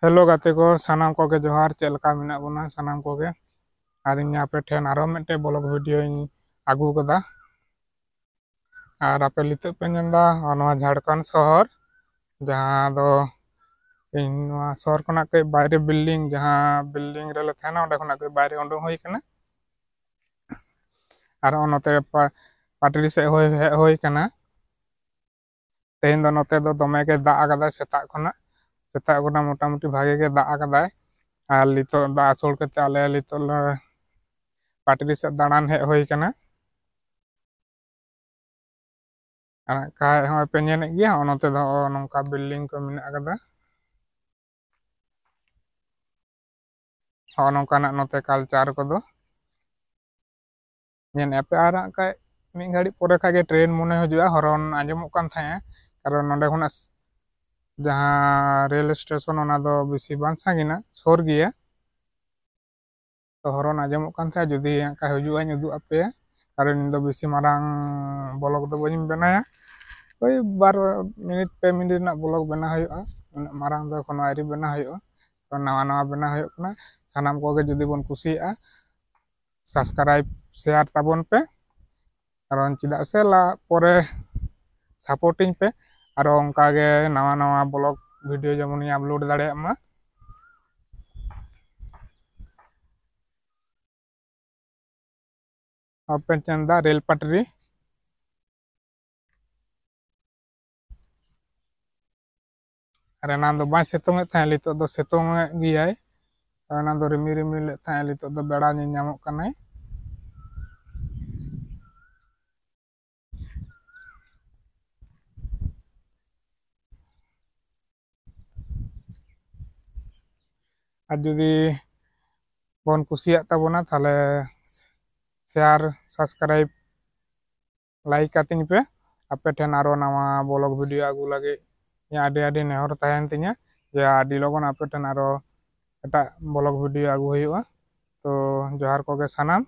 Hello गाते को सानाम कोगे जोहार चेक लका मेना बोना सानाम कोगे और इन आपे ठेन आरो मिट्टे ब्लॉग वीडियो इन आगू कदा और आपे लिते पे नेंदा नवा झारखंड शहर जहां दो इन नवा शहर खना के बाहरे बिल्डिंग जहां बिल्डिंग रे ले थाना ओंडे खना के बाहरे ओंडो होई कना और ओनते पाटरी से होई कना तेन दो नोते दो दमे के दा आगदा सेता खना मोटामुटी भागे के दा आगदा और लितो दा आसुल के आले लितो पाटरी से दाड़ान हे होई कना काय हो पे नेने गया ओनते दो नोंका बिल्डिंग को मेना आगदा हो नोंका नोते कल्चर को दो नेने पे आरा काय मी घड़ी पोरे खागे ट्रेन मने हजुआ हरन आंजमोक कान थाया कारण नोंडे खुना जहां रेल स्टेशन ओना दो बेसी बांग सागिना सोर गिया तो हरन आंजमोक कान थाया जुदी का हजुआ ᱧᱩᱫᱩ आपे कारण इन दो बेसी मारांग ब्लॉग दो बनी बनाया ओई 12 मिनट पे मिनट ना ब्लॉग बना हुआ मारांग दो कोनो आरी बना हुआ तो नवा नवा बना हुआ सानाम कोगे जुदी बन कुसिया सब्सक्राइब शेयर ताबन पे कारण चिदा से ला परे सपोर्टिंग पे और onka ge nawa nawa blog video जेमन अपलोड दाड़े मा ओपन चंदा रेल पटरी अरे ना दो बाय सेतोंग थाय लितो दो सेतोंग गियाय ना दो रिमी रिमी ले थाय लितो दो बेड़ा नि नामक कनाय और जुदी बन कुसिया ताबोना थाले शेयर सब्सक्राइब लाइक कातिन पे आपे ठेन आरो नवा ब्लॉग वीडियो आगू लगे या आडी आडी नेहर तायन तिnya जे आडी लगन आपे ठेन आरो एटा ब्लॉग वीडियो आगू हुआ तो जोहार कोगे सानाम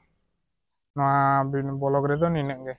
नवा ब्लॉग रे दो निने गे।